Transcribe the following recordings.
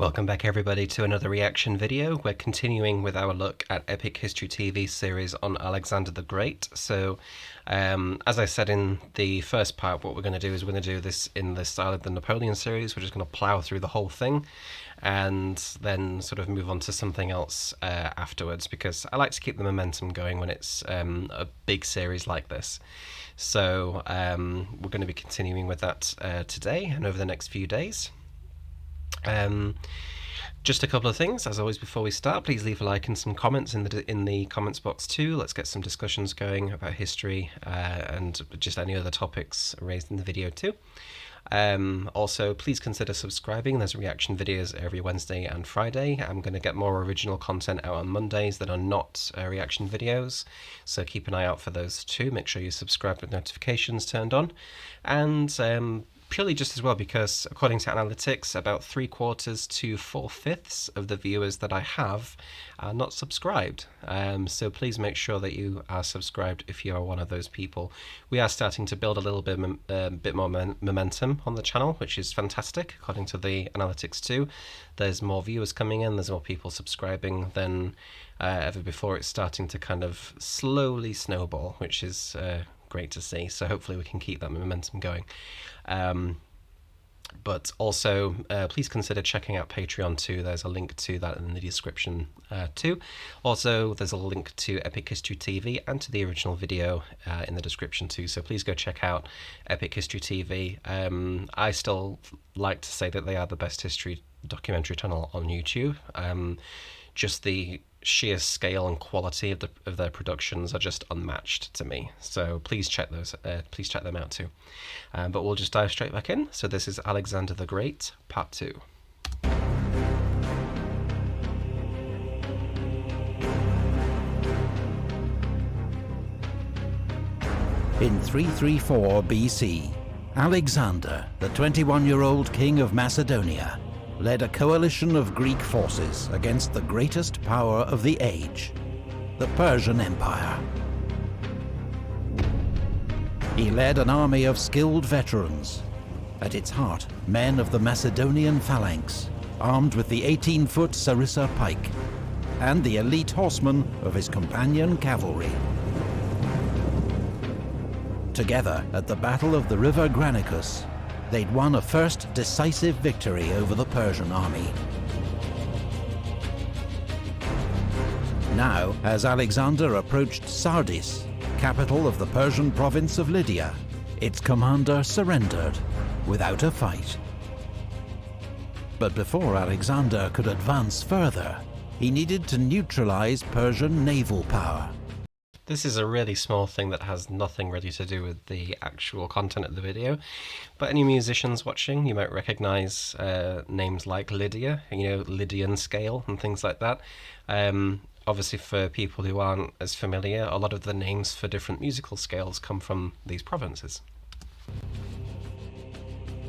Welcome back everybody to another reaction video. We're continuing with our look at Epic History TV series on Alexander the Great. So, as I said in the first part, what we're going to do is we're going to do this in the style of the Napoleon series. We're just going to plow through the whole thing and then sort of move on to something else afterwards, because I like to keep the momentum going when it's a big series like this. So we're going to be continuing with that today and over the next few days. Just a couple of things, as always, before we start. Please leave a like and some comments in the comments box too. Let's get some discussions going about history and just any other topics raised in the video too. Also, please consider subscribing. There's reaction videos every Wednesday and Friday. I'm going to get more original content out on Mondays that are not reaction videos, so keep an eye out for those too. Make sure you subscribe with notifications turned on. And purely just as well because, according to analytics, about 3/4 to 4/5 of the viewers that I have are not subscribed. So please make sure that you are subscribed if you are one of those people. We are starting to build a little bit more momentum on the channel, which is fantastic, according to the analytics too. There's more viewers coming in, there's more people subscribing than ever before. It's starting to kind of slowly snowball, which is great to see. So hopefully we can keep that momentum going. But also, please consider checking out Patreon too. There's a link to that in the description too. Also, there's a link to Epic History TV and to the original video in the description too. So please go check out Epic History TV. I still like to say that they are the best history documentary channel on YouTube. Just the sheer scale and quality of their productions are just unmatched to me. So please check them out too. But we'll just dive straight back in. So this is Alexander the Great, Part 2. In 334 BC, Alexander, the 21-year-old king of Macedonia, led a coalition of Greek forces against the greatest power of the age, the Persian Empire. He led an army of skilled veterans, at its heart men of the Macedonian phalanx, armed with the 18-foot sarissa pike, and the elite horsemen of his companion cavalry. Together at the Battle of the River Granicus, they'd won a first decisive victory over the Persian army. Now, as Alexander approached Sardis, capital of the Persian province of Lydia, its commander surrendered without a fight. But before Alexander could advance further, he needed to neutralize Persian naval power. This is a really small thing that has nothing really to do with the actual content of the video, but any musicians watching, you might recognize names like Lydia, Lydian scale and things like that. Obviously, for people who aren't as familiar, a lot of the names for different musical scales come from these provinces.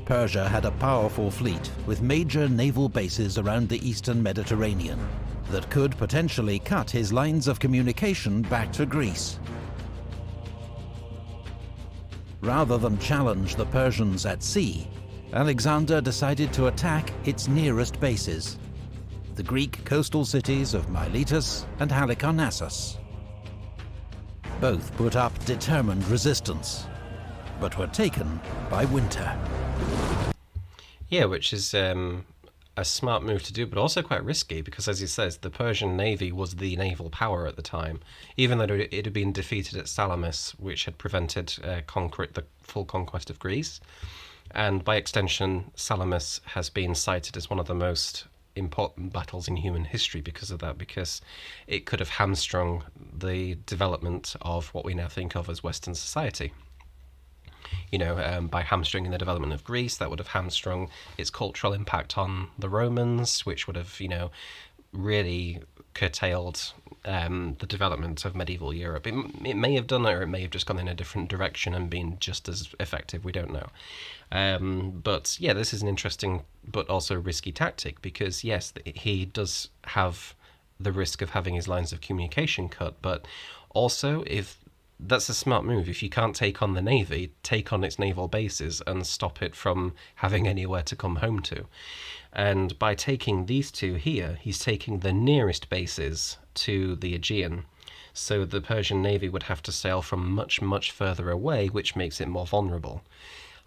Persia had a powerful fleet with major naval bases around the eastern Mediterranean that could potentially cut his lines of communication back to Greece. Rather than challenge the Persians at sea, Alexander decided to attack its nearest bases, the Greek coastal cities of Miletus and Halicarnassus. Both put up determined resistance, but were taken by winter. Yeah, which is a smart move to do, but also quite risky, because as he says, the Persian navy was the naval power at the time, even though it had been defeated at Salamis, which had prevented the full conquest of Greece. And by extension, Salamis has been cited as one of the most important battles in human history because of that, because it could have hamstrung the development of what we now think of as Western society. By hamstringing the development of Greece, that would have hamstrung its cultural impact on the Romans, which would have, really curtailed the development of medieval Europe. It may have done it, or it may have just gone in a different direction and been just as effective. We don't know. But yeah, this is an interesting but also risky tactic, because yes, he does have the risk of having his lines of communication cut, but also if that's a smart move. If you can't take on the navy, take on its naval bases and stop it from having anywhere to come home to. And by taking these two here, he's taking the nearest bases to the Aegean. So the Persian navy would have to sail from much, much further away, which makes it more vulnerable.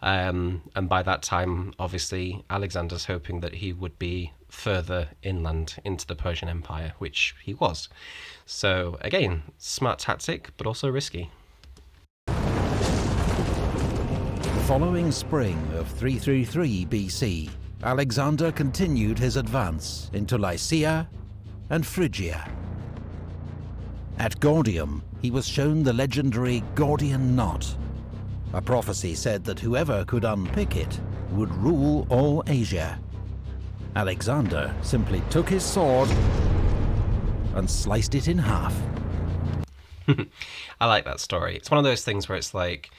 And by that time, obviously, Alexander's hoping that he would be further inland into the Persian Empire, which he was. So again, smart tactic, but also risky. The following spring of 333 BC, Alexander continued his advance into Lycia and Phrygia. At Gordium, he was shown the legendary Gordian Knot. A prophecy said that whoever could unpick it would rule all Asia. Alexander simply took his sword and sliced it in half. I like that story. It's one of those things where it's like,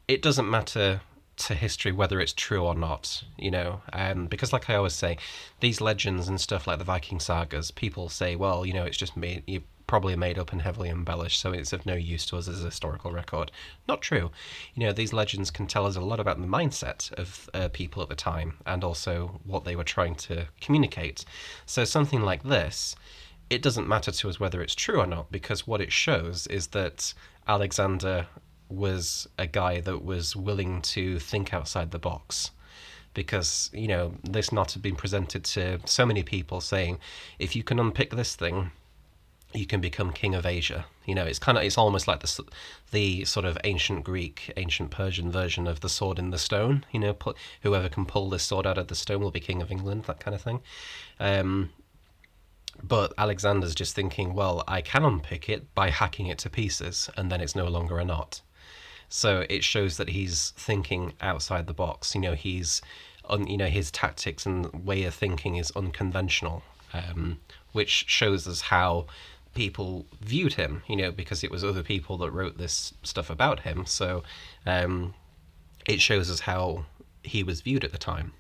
it doesn't matter to history whether it's true or not, you know, because like I always say, these legends and stuff like the Viking sagas, people say, well, you know, it's just you probably made up and heavily embellished, so it's of no use to us as a historical record. Not true. You know, these legends can tell us a lot about the mindset of people at the time, and also what they were trying to communicate. So something like this, it doesn't matter to us whether it's true or not, because what it shows is that Alexander was a guy that was willing to think outside the box. Because, you know, this knot had been presented to so many people saying, if you can unpick this thing, you can become king of Asia. You know, it's almost like the sort of ancient Greek, ancient Persian version of the sword in the stone. You know, whoever can pull this sword out of the stone will be king of England, that kind of thing. But Alexander's just thinking, well, I can unpick it by hacking it to pieces, and then it's no longer a knot. So it shows that he's thinking outside the box. You know, his tactics and way of thinking is unconventional, which shows us how people viewed him, you know, because it was other people that wrote this stuff about him. So it shows us how he was viewed at the time.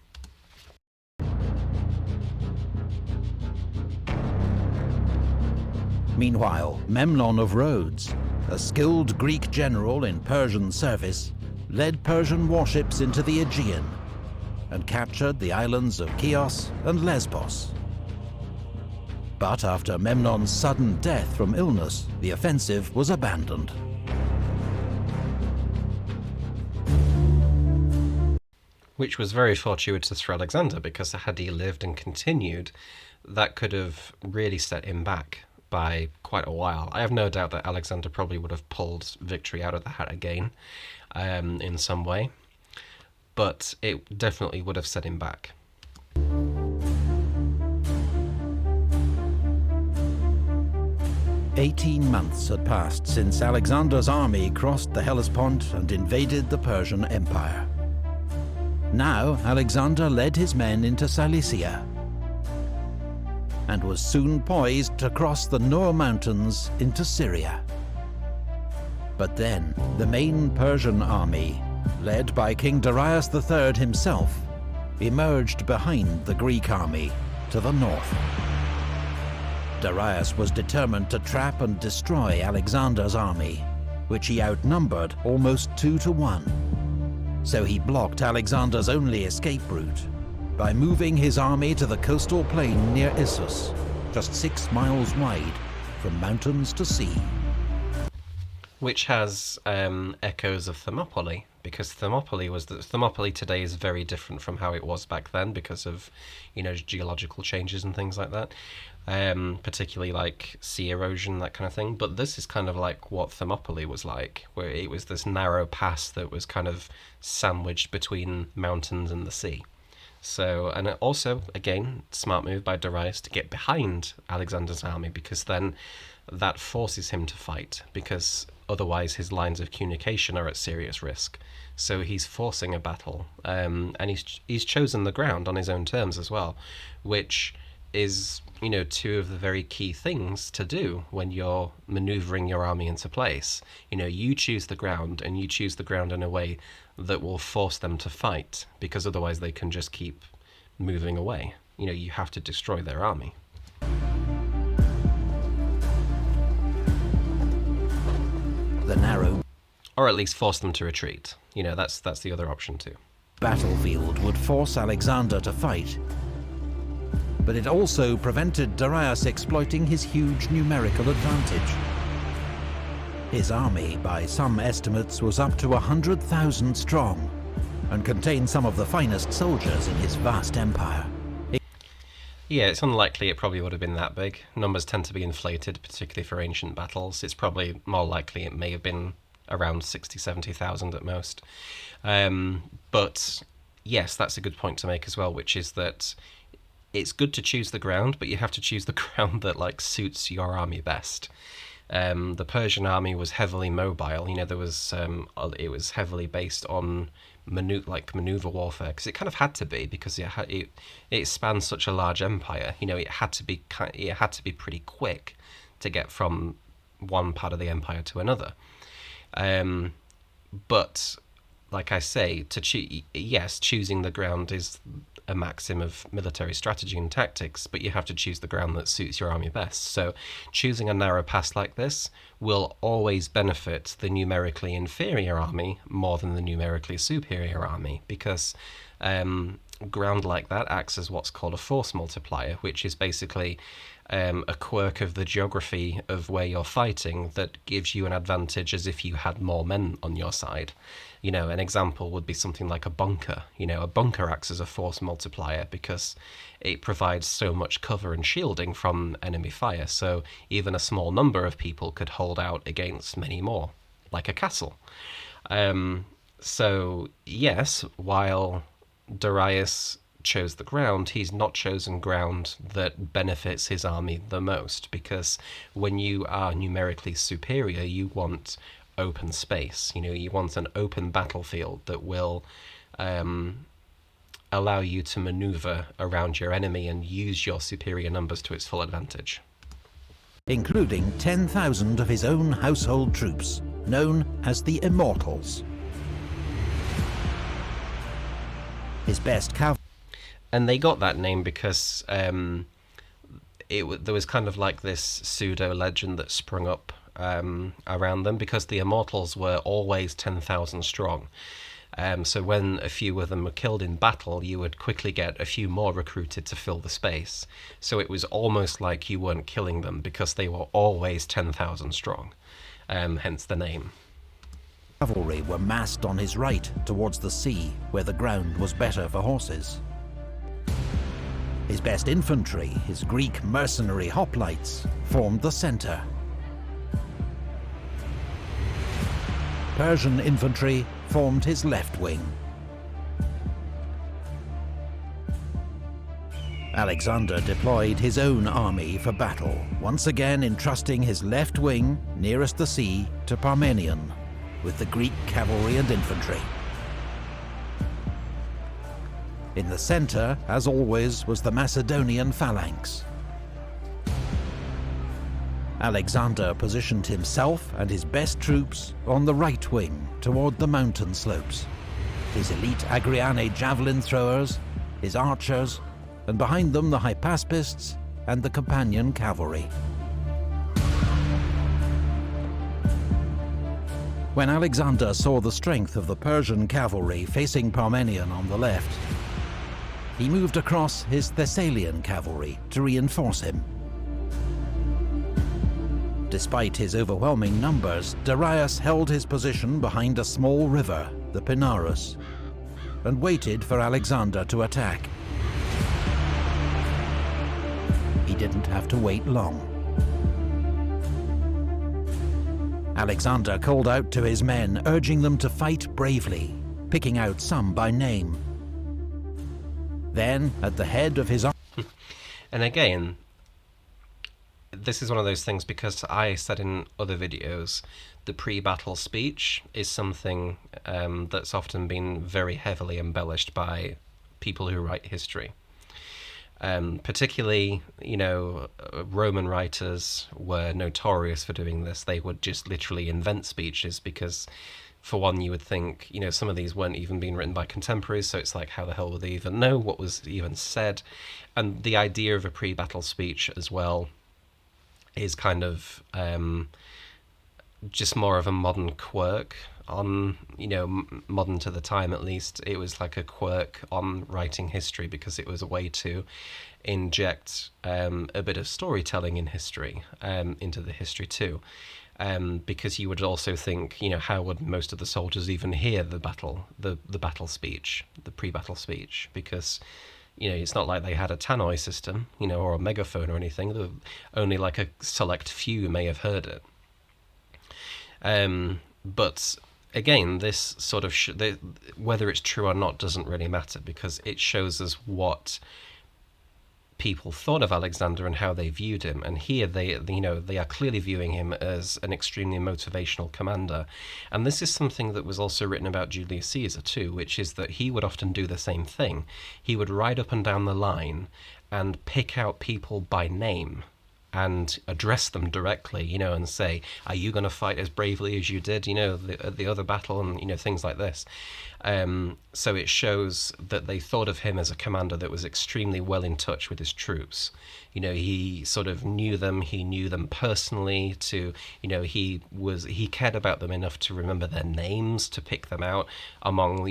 Meanwhile, Memnon of Rhodes, a skilled Greek general in Persian service, led Persian warships into the Aegean and captured the islands of Chios and Lesbos. But after Memnon's sudden death from illness, the offensive was abandoned. Which was very fortuitous for Alexander, because had he lived and continued, that could have really set him back by quite a while. I have no doubt that Alexander probably would have pulled victory out of the hat again, in some way, but it definitely would have set him back. 18 months had passed since Alexander's army crossed the Hellespont and invaded the Persian Empire. Now Alexander led his men into Cilicia and was soon poised to cross the Nur Mountains into Syria. But then the main Persian army, led by King Darius III himself, emerged behind the Greek army to the north. Darius was determined to trap and destroy Alexander's army, which he outnumbered almost 2 to 1. So he blocked Alexander's only escape route by moving his army to the coastal plain near Issus, just 6 miles wide, from mountains to sea. Which has echoes of Thermopylae, because Thermopylae today is very different from how it was back then because of, you know, geological changes and things like that, particularly like sea erosion, that kind of thing. But this is kind of like what Thermopylae was like, where it was this narrow pass that was kind of sandwiched between mountains and the sea. So, and also, again, smart move by Darius to get behind Alexander's army, because then that forces him to fight, because otherwise his lines of communication are at serious risk. So he's forcing a battle, and he's chosen the ground on his own terms as well, which is, you know, 2 of the very key things to do when you're maneuvering your army into place. You know, you choose the ground, and you choose the ground in a way that will force them to fight, because otherwise they can just keep moving away. You know, you have to destroy their army. The narrow or at least force them to retreat. You know, that's the other option too. Battlefield would force Alexander to fight, but it also prevented Darius exploiting his huge numerical advantage. His army, by some estimates, was up to 100,000 strong, and contained some of the finest soldiers in his vast empire. Yeah, it's unlikely it probably would have been that big. Numbers tend to be inflated, particularly for ancient battles. It's probably more likely it may have been around 60, 70,000 at most. But yes, that's a good point to make as well, which is that it's good to choose the ground, but you have to choose the ground that like suits your army best. The Persian army was heavily mobile. You know, there was it was heavily based on maneuver warfare, because it kind of had to be, because it spans such a large empire. You know, it had to be pretty quick to get from one part of the empire to another. But like I say, choosing the ground is a maxim of military strategy and tactics, but you have to choose the ground that suits your army best. So choosing a narrow pass like this will always benefit the numerically inferior army more than the numerically superior army, because ground like that acts as what's called a force multiplier, which is basically a quirk of the geography of where you're fighting that gives you an advantage as if you had more men on your side. You know, an example would be something like a bunker. You know, a bunker acts as a force multiplier because it provides so much cover and shielding from enemy fire, so even a small number of people could hold out against many more, like a castle. So yes, while Darius chose the ground, he's not chosen ground that benefits his army the most, because when you are numerically superior, you want open space. You know, you want an open battlefield that will allow you to maneuver around your enemy and use your superior numbers to its full advantage. Including 10,000 of his own household troops, known as the Immortals. His best cavalry. And they got that name because there was kind of like this pseudo legend that sprung up around them, because the Immortals were always 10,000 strong. So when a few of them were killed in battle, you would quickly get a few more recruited to fill the space. So it was almost like you weren't killing them, because they were always 10,000 strong, hence the name. Cavalry were massed on his right towards the sea, where the ground was better for horses. His best infantry, his Greek mercenary hoplites, formed the centre. Persian infantry formed his left wing. Alexander deployed his own army for battle, once again entrusting his left wing, nearest the sea, to Parmenion, with the Greek cavalry and infantry. In the centre, as always, was the Macedonian phalanx. Alexander positioned himself and his best troops on the right wing toward the mountain slopes, his elite Agriane javelin throwers, his archers, and behind them the Hypaspists and the companion cavalry. When Alexander saw the strength of the Persian cavalry facing Parmenion on the left, he moved across his Thessalian cavalry to reinforce him. Despite his overwhelming numbers, Darius held his position behind a small river, the Pinarus, and waited for Alexander to attack. He didn't have to wait long. Alexander called out to his men, urging them to fight bravely, picking out some by name. Then, at the head of his army... And again, this is one of those things, because I said in other videos, the pre-battle speech is something that's often been very heavily embellished by people who write history. Particularly, you know, Roman writers were notorious for doing this. They would just literally invent speeches because, for one, you would think, you know, some of these weren't even being written by contemporaries, so it's like, how the hell would they even know what was even said? And the idea of a pre-battle speech as well is kind of just more of a modern quirk on, modern to the time at least. It was like a quirk on writing history because it was a way to inject a bit of storytelling in history into the history too. Because you would also think, how would most of the soldiers even hear the battle speech, the pre-battle speech? Because it's not like they had a tannoy system, or a megaphone or anything. Only like a select few may have heard it. But again, this sort of whether it's true or not doesn't really matter, because it shows us what people thought of Alexander and how they viewed him. And here they are clearly viewing him as an extremely motivational commander. And this is something that was also written about Julius Caesar too, which is that he would often do the same thing. He would ride up and down the line and pick out people by name and address them directly, and say, are you going to fight as bravely as you did, at the other battle, and, things like this. So it shows that they thought of him as a commander that was extremely well in touch with his troops. He sort of knew them, he knew them personally, he cared about them enough to remember their names, to pick them out among,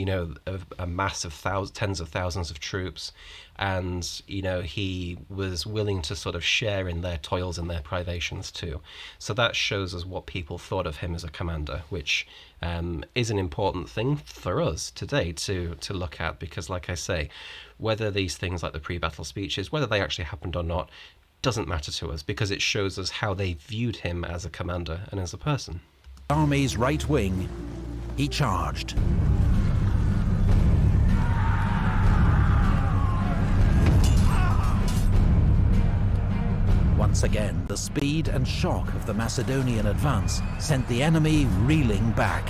a mass of tens of thousands of troops. And, he was willing to sort of share in their toils and their privations too. So that shows us what people thought of him as a commander, which is an important thing for us today to look at, because, like I say, whether these things like the pre-battle speeches, whether they actually happened or not, doesn't matter to us, because it shows us how they viewed him as a commander and as a person. Army's right wing, he charged. Once again, the speed and shock of the Macedonian advance sent the enemy reeling back.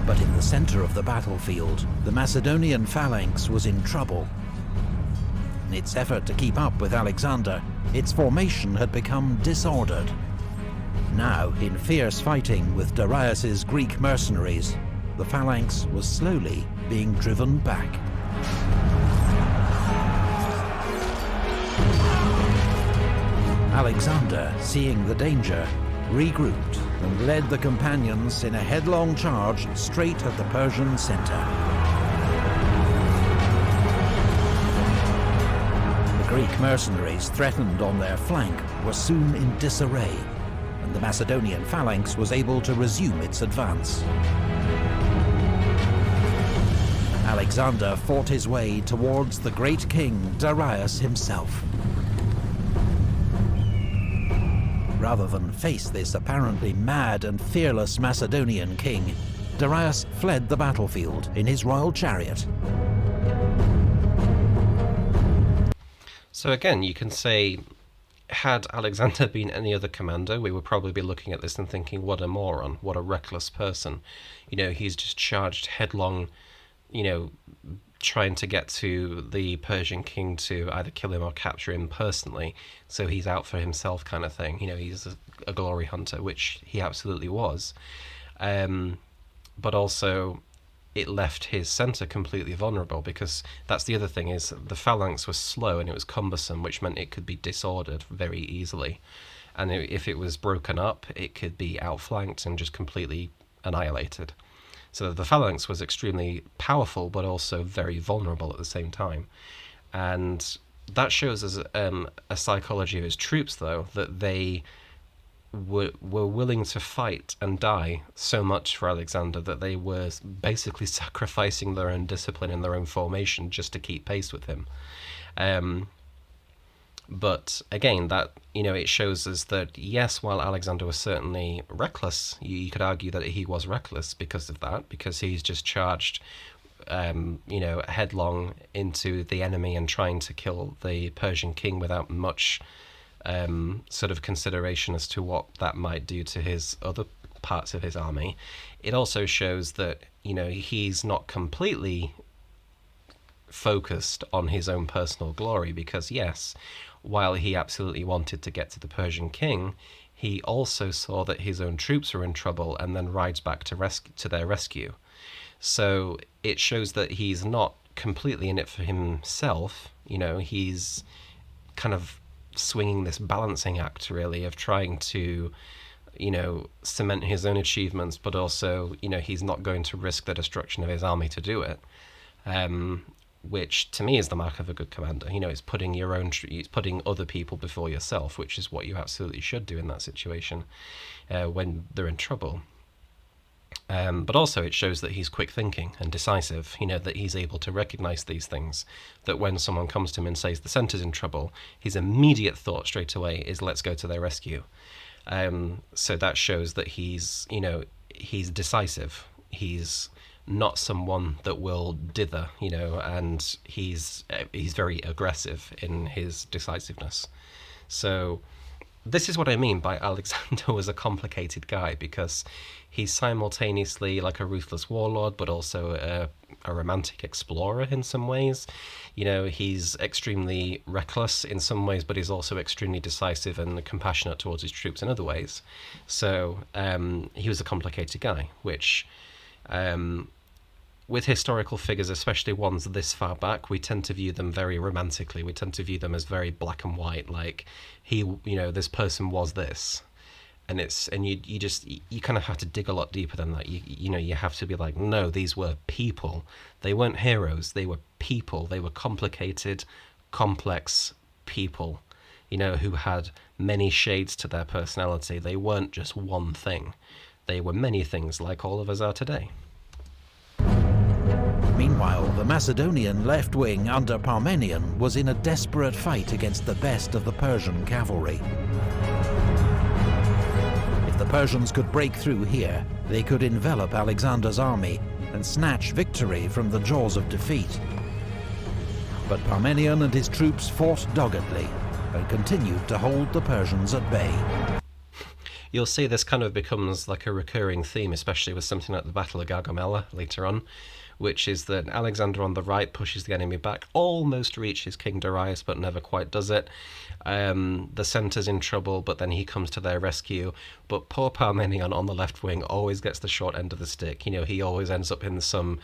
But in the center of the battlefield, the Macedonian phalanx was in trouble. In its effort to keep up with Alexander, its formation had become disordered. Now, in fierce fighting with Darius's Greek mercenaries, the phalanx was slowly being driven back. Alexander, seeing the danger, regrouped and led the companions in a headlong charge straight at the Persian center. The Greek mercenaries threatened on their flank were soon in disarray, and the Macedonian phalanx was able to resume its advance. Alexander fought his way towards the great king Darius himself. Rather than face this apparently mad and fearless Macedonian king, Darius fled the battlefield in his royal chariot. So again, you can say, had Alexander been any other commander, we would probably be looking at this and thinking, what a moron, what a reckless person. He's just charged headlong, trying to get to the Persian king to either kill him or capture him personally, so he's out for himself kind of thing. He's a glory hunter, which he absolutely was. But also, it left his centre completely vulnerable, because that's the other thing, is the phalanx was slow and it was cumbersome, which meant it could be disordered very easily. And if it was broken up, it could be outflanked and just completely annihilated. So the phalanx was extremely powerful, but also very vulnerable at the same time. And that shows us a psychology of his troops, though, that they were willing to fight and die so much for Alexander that they were basically sacrificing their own discipline and their own formation just to keep pace with him. But again, that it shows us that, yes, while Alexander was certainly reckless, you could argue that he was reckless because of that, because he's just charged, headlong into the enemy and trying to kill the Persian king without much sort of consideration as to what that might do to his other parts of his army. It also shows that, he's not completely focused on his own personal glory, because yes, while he absolutely wanted to get to the Persian king, he also saw that his own troops were in trouble and then rides back to their rescue. So it shows that he's not completely in it for himself. He's kind of swinging this balancing act, really, of trying to, cement his own achievements, but also, he's not going to risk the destruction of his army to do it. Which to me is the mark of a good commander. It's putting other people before yourself, which is what you absolutely should do in that situation when they're in trouble. But also it shows that he's quick thinking and decisive, that he's able to recognize these things, that when someone comes to him and says the center's in trouble, his immediate thought straight away is, let's go to their rescue. So that shows that he's decisive. He's not someone that will dither, and he's very aggressive in his decisiveness. So this is what I mean by Alexander was a complicated guy, because he's simultaneously like a ruthless warlord, but also a romantic explorer in some ways. He's extremely reckless in some ways, but he's also extremely decisive and compassionate towards his troops in other ways. So he was a complicated guy, which with historical figures, especially ones this far back, we tend to view them very romantically. We tend to view them as very black and white, like this person was this, and you kind of have to dig a lot deeper than that. You have to be like, no, these were people. They weren't heroes. They were people. They were complicated, complex people, who had many shades to their personality. They weren't just one thing. They were many things, like all of us are today. Meanwhile, the Macedonian left wing under Parmenion was in a desperate fight against the best of the Persian cavalry. If the Persians could break through here, they could envelop Alexander's army and snatch victory from the jaws of defeat. But Parmenion and his troops fought doggedly and continued to hold the Persians at bay. You'll see this kind of becomes like a recurring theme, especially with something like the Battle of Gaugamela later on, which is that Alexander on the right pushes the enemy back, almost reaches King Darius, but never quite does it. The centre's in trouble, but then he comes to their rescue. But poor Parmenion on the left wing always gets the short end of the stick. He always ends up in some,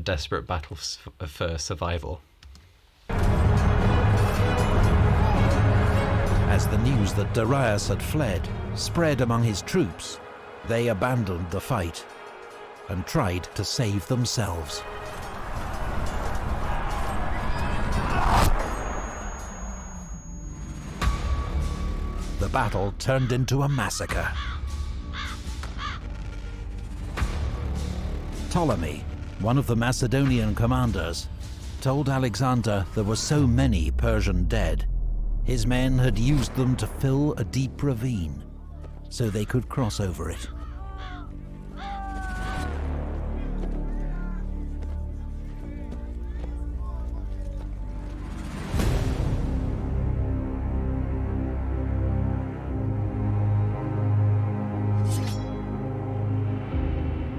desperate battle for survival. As the news that Darius had fled spread among his troops, they abandoned the fight and tried to save themselves. The battle turned into a massacre. Ptolemy, one of the Macedonian commanders, told Alexander there were so many Persian dead, his men had used them to fill a deep ravine so they could cross over it.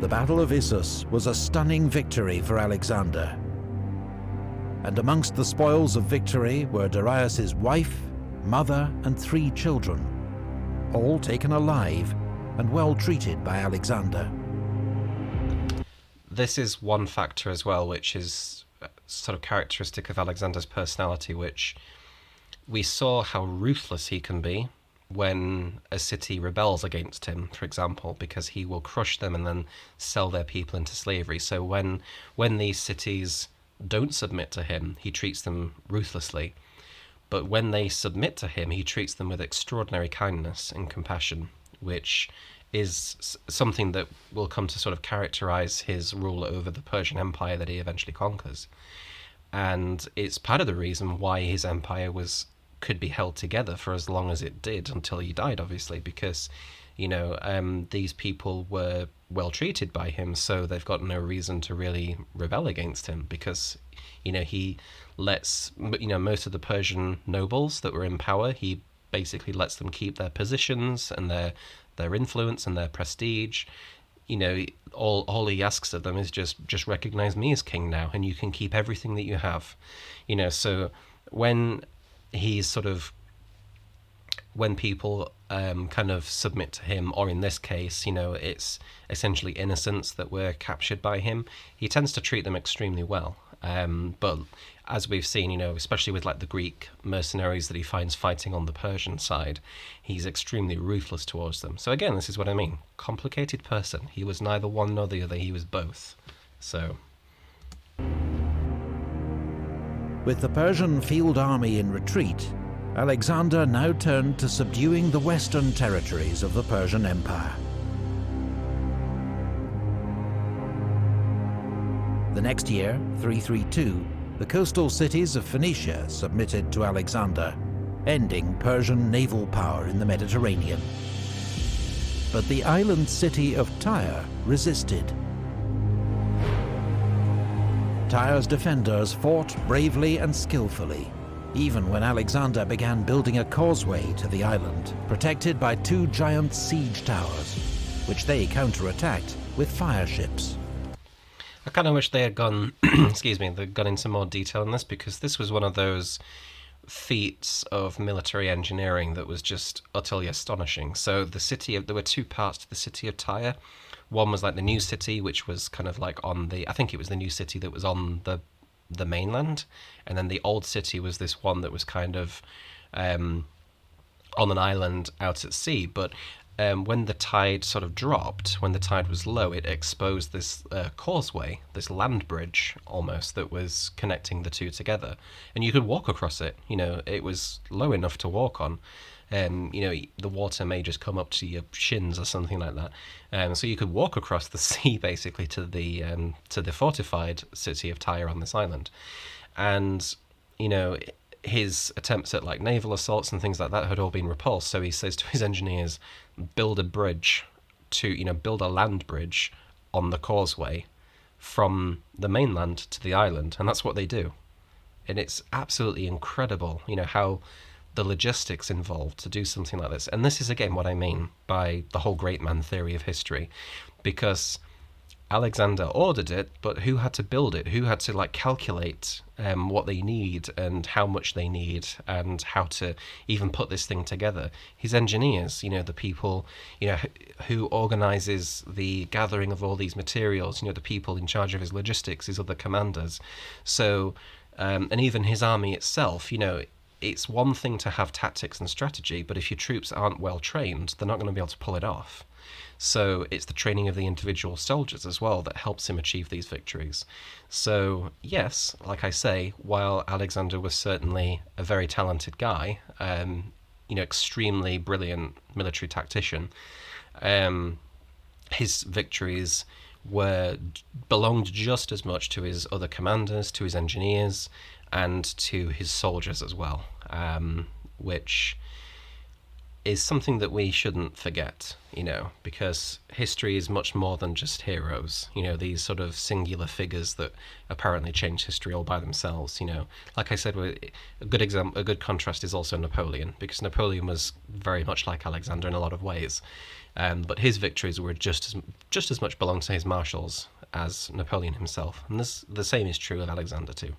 The Battle of Issus was a stunning victory for Alexander. And amongst the spoils of victory were Darius's wife, mother, and 3 children, all taken alive and well treated by Alexander. This is one factor as well, which is sort of characteristic of Alexander's personality, which we saw how ruthless he can be when a city rebels against him, for example, because he will crush them and then sell their people into slavery. So when these cities don't submit to him, he treats them ruthlessly. But when they submit to him, he treats them with extraordinary kindness and compassion, which is something that will come to sort of characterize his rule over the Persian Empire that he eventually conquers. And it's part of the reason why his empire could be held together for as long as it did, until he died, obviously, because these people were well treated by him, so they've got no reason to really rebel against him, because he lets most of the Persian nobles that were in power, he basically lets them keep their positions and their influence and their prestige. All he asks of them is just recognize me as king now, and you can keep everything that you have. So when people kind of submit to him, or in this case, it's essentially innocents that were captured by him, he tends to treat them extremely well. But as we've seen, especially with like the Greek mercenaries that he finds fighting on the Persian side, he's extremely ruthless towards them. So again, this is what I mean. Complicated person. He was neither one nor the other. He was both. So with the Persian field army in retreat, Alexander now turned to subduing the western territories of the Persian Empire. The next year, 332, the coastal cities of Phoenicia submitted to Alexander, ending Persian naval power in the Mediterranean. But the island city of Tyre resisted. Tyre's defenders fought bravely and skillfully, even when Alexander began building a causeway to the island, protected by 2 giant siege towers, which they counterattacked with fire ships. I kind of wish they had gone, excuse me, they'd gone into more detail in this, because this was one of those feats of military engineering that was just utterly astonishing. So there were 2 parts to the city of Tyre. One was like the new city, which was kind of like I think it was the new city that was on the mainland, and then the old city was this one that was kind of on an island out at sea. But when the tide sort of dropped, when the tide was low, it exposed this causeway, this land bridge almost, that was connecting the 2 together, and you could walk across it. It was low enough to walk on. The water may just come up to your shins or something like that. So you could walk across the sea basically to the fortified city of Tyre on this island. And his attempts at like naval assaults and things like that had all been repulsed. So he says to his engineers, build a bridge build a land bridge on the causeway from the mainland to the island. And that's what they do. And it's absolutely incredible, how the logistics involved to do something like this. And this is again what I mean by the whole great man theory of history, because Alexander ordered it, but who had to build it? Who had to like calculate what they need and how much they need and how to even put this thing together? His engineers, the people, who organizes the gathering of all these materials, the people in charge of his logistics, his other commanders. So, and even his army itself, it's one thing to have tactics and strategy, but if your troops aren't well trained, they're not going to be able to pull it off. So it's the training of the individual soldiers as well that helps him achieve these victories. So yes, like I say, while Alexander was certainly a very talented guy, extremely brilliant military tactician, his victories belonged just as much to his other commanders, to his engineers, and to his soldiers as well, which is something that we shouldn't forget, because history is much more than just heroes, these sort of singular figures that apparently change history all by themselves. Like I said, a good contrast is also Napoleon, because Napoleon was very much like Alexander in a lot of ways, but his victories were just as much belonged to his marshals as Napoleon himself, and the same is true of Alexander too.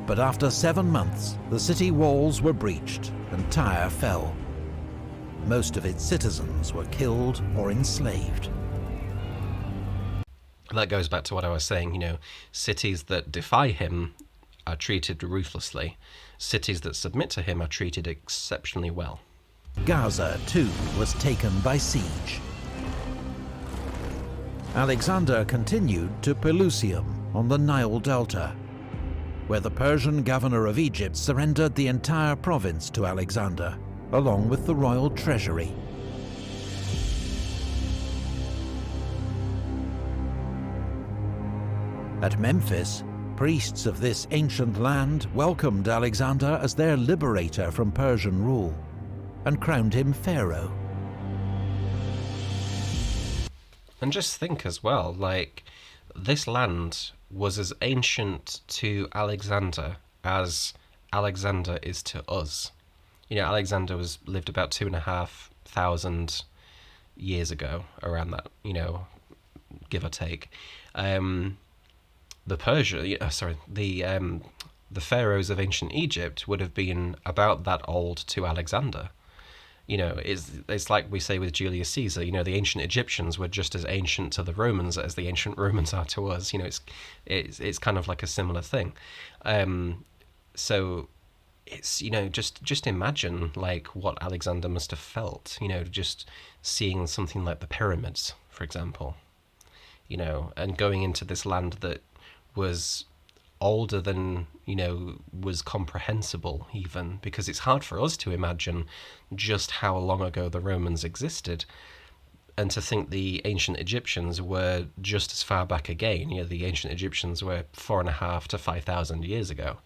But after 7 months, the city walls were breached and Tyre fell. Most of its citizens were killed or enslaved. That goes back to what I was saying, cities that defy him are treated ruthlessly. Cities that submit to him are treated exceptionally well. Gaza, too, was taken by siege. Alexander continued to Pelusium on the Nile Delta, where the Persian governor of Egypt surrendered the entire province to Alexander, along with the royal treasury. At Memphis, priests of this ancient land welcomed Alexander as their liberator from Persian rule, and crowned him pharaoh. And just think as well, this land was as ancient to Alexander as Alexander is to us. Alexander lived about 2,500 years ago, around that, give or take. The pharaohs of ancient Egypt would have been about that old to Alexander. It's like we say with Julius Caesar. The ancient Egyptians were just as ancient to the Romans as the ancient Romans are to us. It's kind of like a similar thing. So it's just imagine like what Alexander must have felt. Just seeing something like the pyramids, for example. And going into this land that was older than was comprehensible, even because it's hard for us to imagine just how long ago the Romans existed, and to think the ancient Egyptians were just as far back again. The ancient Egyptians were 4,500 to 5,000 years ago.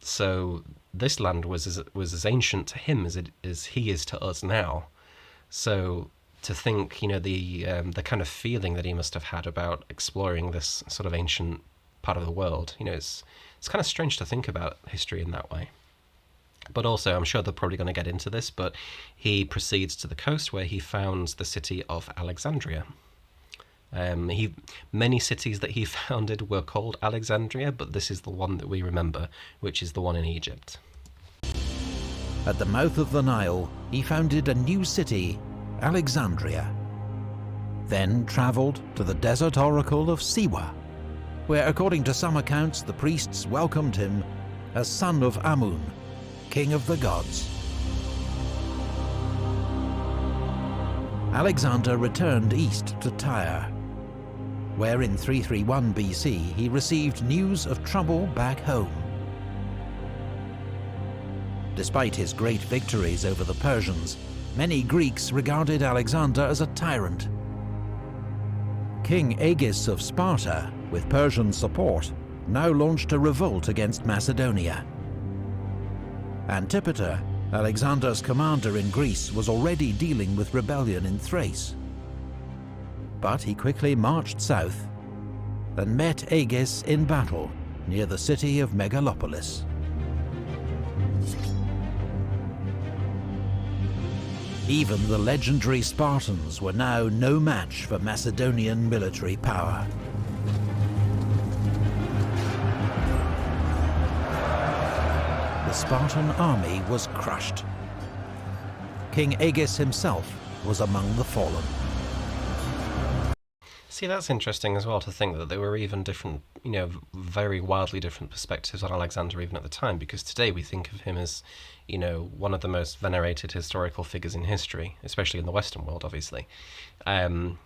So this land was as ancient to him as he is to us now. So to think, the kind of feeling that he must have had about exploring this sort of ancient part of the world, it's kind of strange to think about history in that way. But also, I'm sure they're probably going to get into this, but he proceeds to the coast where he founds the city of Alexandria. Many cities that he founded were called Alexandria, but this is the one that we remember, which is the one in Egypt. At the mouth of the Nile, he founded a new city, Alexandria. Then travelled to the desert oracle of Siwa, where, according to some accounts, the priests welcomed him as son of Amun, king of the gods. Alexander returned east to Tyre, where in 331 BC he received news of trouble back home. Despite his great victories over the Persians, many Greeks regarded Alexander as a tyrant. King Agis of Sparta, with Persian support, now launched a revolt against Macedonia. Antipater, Alexander's commander in Greece, was already dealing with rebellion in Thrace. But he quickly marched south and met Agis in battle near the city of Megalopolis. Even the legendary Spartans were now no match for Macedonian military power. The Spartan army was crushed. King Agis himself was among the fallen. See, that's interesting as well, to think that there were even different, very wildly different perspectives on Alexander even at the time, because today we think of him as, one of the most venerated historical figures in history, especially in the Western world, obviously. He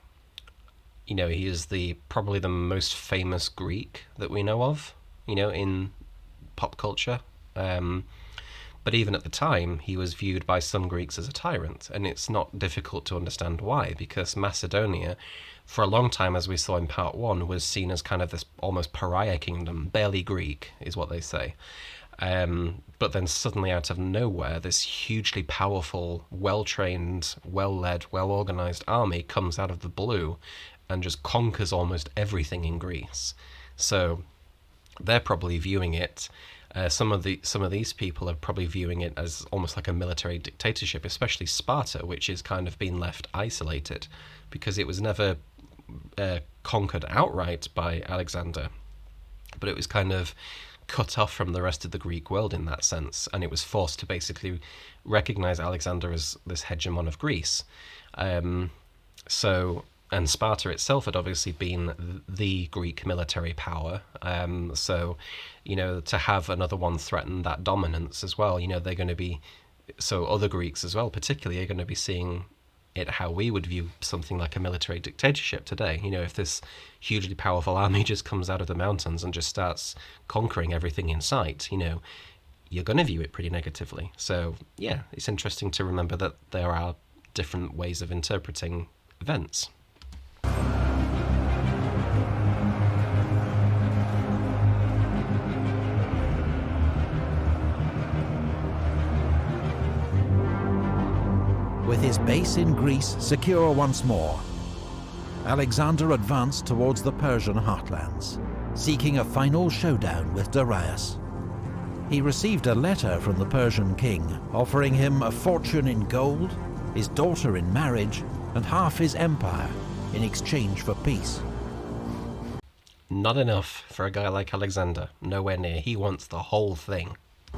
is probably the most famous Greek that we know of, in pop culture. But even at the time, he was viewed by some Greeks as a tyrant, and it's not difficult to understand why, because Macedonia, for a long time, as we saw in part 1, was seen as kind of this almost pariah kingdom, barely Greek, is what they say. But then suddenly, out of nowhere, this hugely powerful, well-trained, well-led, well-organized army comes out of the blue and just conquers almost everything in Greece. So they're probably viewing it. Some of these people are probably viewing it as almost like a military dictatorship, especially Sparta, which is kind of being left isolated because it was never conquered outright by Alexander, but it was kind of cut off from the rest of the Greek world in that sense, and it was forced to basically recognize Alexander as this hegemon of Greece. And Sparta itself had obviously been the Greek military power. To have another one threaten that dominance as well, they're going to be, so other Greeks as well, particularly, are going to be seeing it how we would view something like a military dictatorship today. If this hugely powerful army just comes out of the mountains and just starts conquering everything in sight, you're going to view it pretty negatively. So, yeah, it's interesting to remember that there are different ways of interpreting events. With his base in Greece secure once more, Alexander advanced towards the Persian heartlands, seeking a final showdown with Darius. He received a letter from the Persian king offering him a fortune in gold, his daughter in marriage, and half his empire in exchange for peace. Not enough for a guy like Alexander. Nowhere near. He wants the whole thing.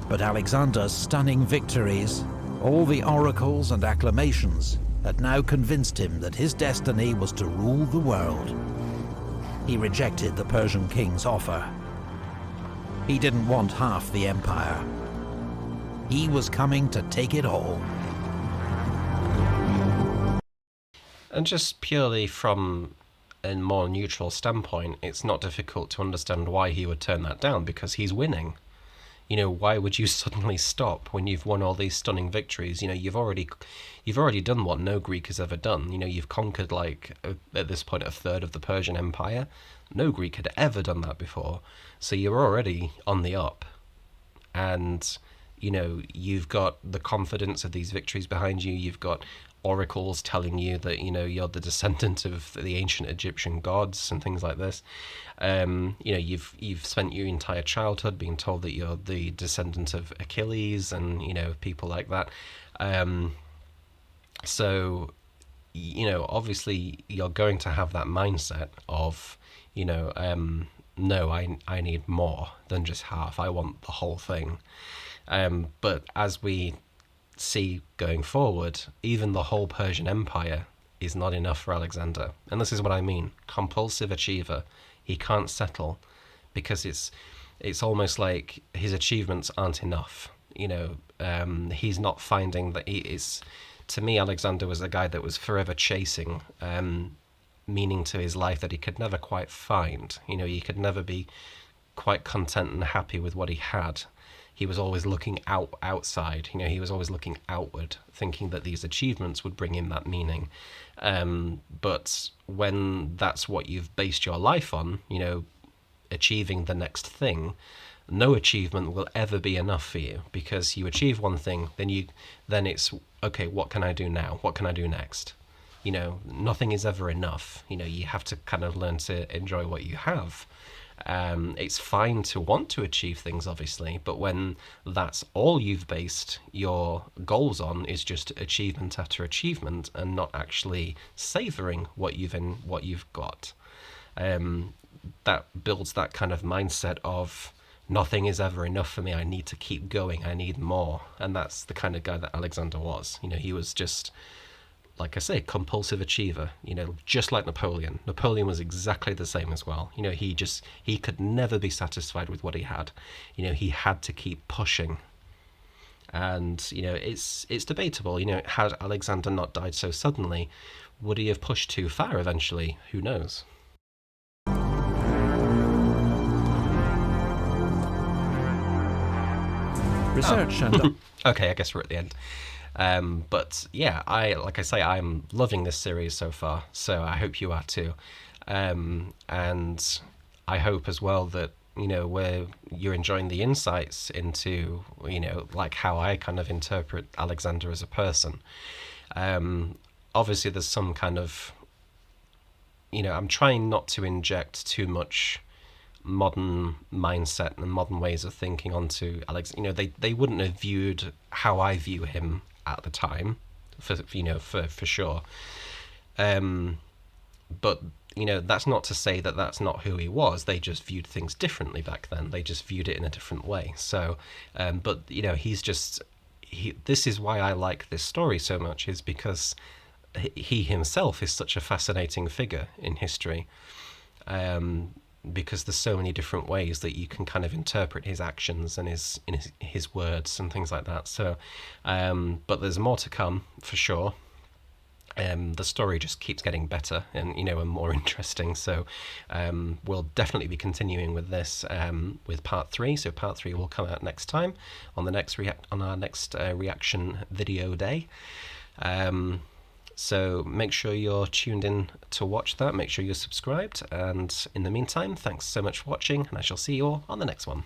But Alexander's stunning victories All the oracles and acclamations had now convinced him that his destiny was to rule the world. He rejected the Persian king's offer. He didn't want half the empire. He was coming to take it all. And just purely from a more neutral standpoint, it's not difficult to understand why he would turn that down, because he's winning. You know, why would you suddenly stop when you've won all these stunning victories? You know, you've already done what no Greek has ever done. You know, you've conquered, like, at this point, a third of the Persian Empire. No Greek had ever done that before. So you're already on the up. And, you know, you've got the confidence of these victories behind you. You've got oracles telling you that, you know, you're the descendant of the ancient Egyptian gods and things like this. You know, you've spent your entire childhood being told that you're the descendant of Achilles and, you know, people like that. So, you know, obviously you're going to have that mindset of, you know, no, I need more than just half. I want the whole thing. But as we see going forward, even the whole Persian Empire is not enough for Alexander. And this is what I mean. Compulsive achiever. He can't settle, because it's almost like his achievements aren't enough. You know, he's not finding that he is... To me, Alexander was a guy that was forever chasing meaning to his life that he could never quite find. You know, he could never be quite content and happy with what he had. He was always looking outside. You know, he was always looking outward, thinking that these achievements would bring him that meaning. But when that's what you've based your life on, you know, achieving the next thing, no achievement will ever be enough for you, because you achieve one thing, then it's, okay, what can I do now? What can I do next? You know, nothing is ever enough. You know, you have to kind of learn to enjoy what you have. It's fine to want to achieve things, obviously, but when that's all you've based your goals on is just achievement after achievement and not actually savoring what you've got, that builds that kind of mindset of nothing is ever enough for me. I need to keep going. I need more. And that's the kind of guy that Alexander was. You know, he was just, like I say, compulsive achiever, you know, just like Napoleon. Napoleon was exactly the same as well. You know, he could never be satisfied with what he had. You know, he had to keep pushing. And, you know, it's debatable. You know, had Alexander not died so suddenly, would he have pushed too far eventually? Who knows? Research and... Okay, I guess we're at the end. But yeah, like I say, I'm loving this series so far, so I hope you are too. And I hope as well that, you know, where you're enjoying the insights into, you know, like how I kind of interpret Alexander as a person. Obviously there's some kind of, you know, I'm trying not to inject too much modern mindset and modern ways of thinking onto Alex. You know, they wouldn't have viewed how I view him at the time, for sure. But you know, that's not to say that that's not who he was. They just viewed things differently back then. They just viewed it in a different way. So, but you know, this is why I like this story so much, is because he himself is such a fascinating figure in history. Because there's so many different ways that you can kind of interpret his actions and his words and things like that. So, but there's more to come for sure. The story just keeps getting better and, you know, and more interesting. So, we'll definitely be continuing with this with part 3. So part 3 will come out next time on our next reaction video day. So make sure you're tuned in to watch that. Make sure you're subscribed. And in the meantime, thanks so much for watching, and I shall see you all on the next one.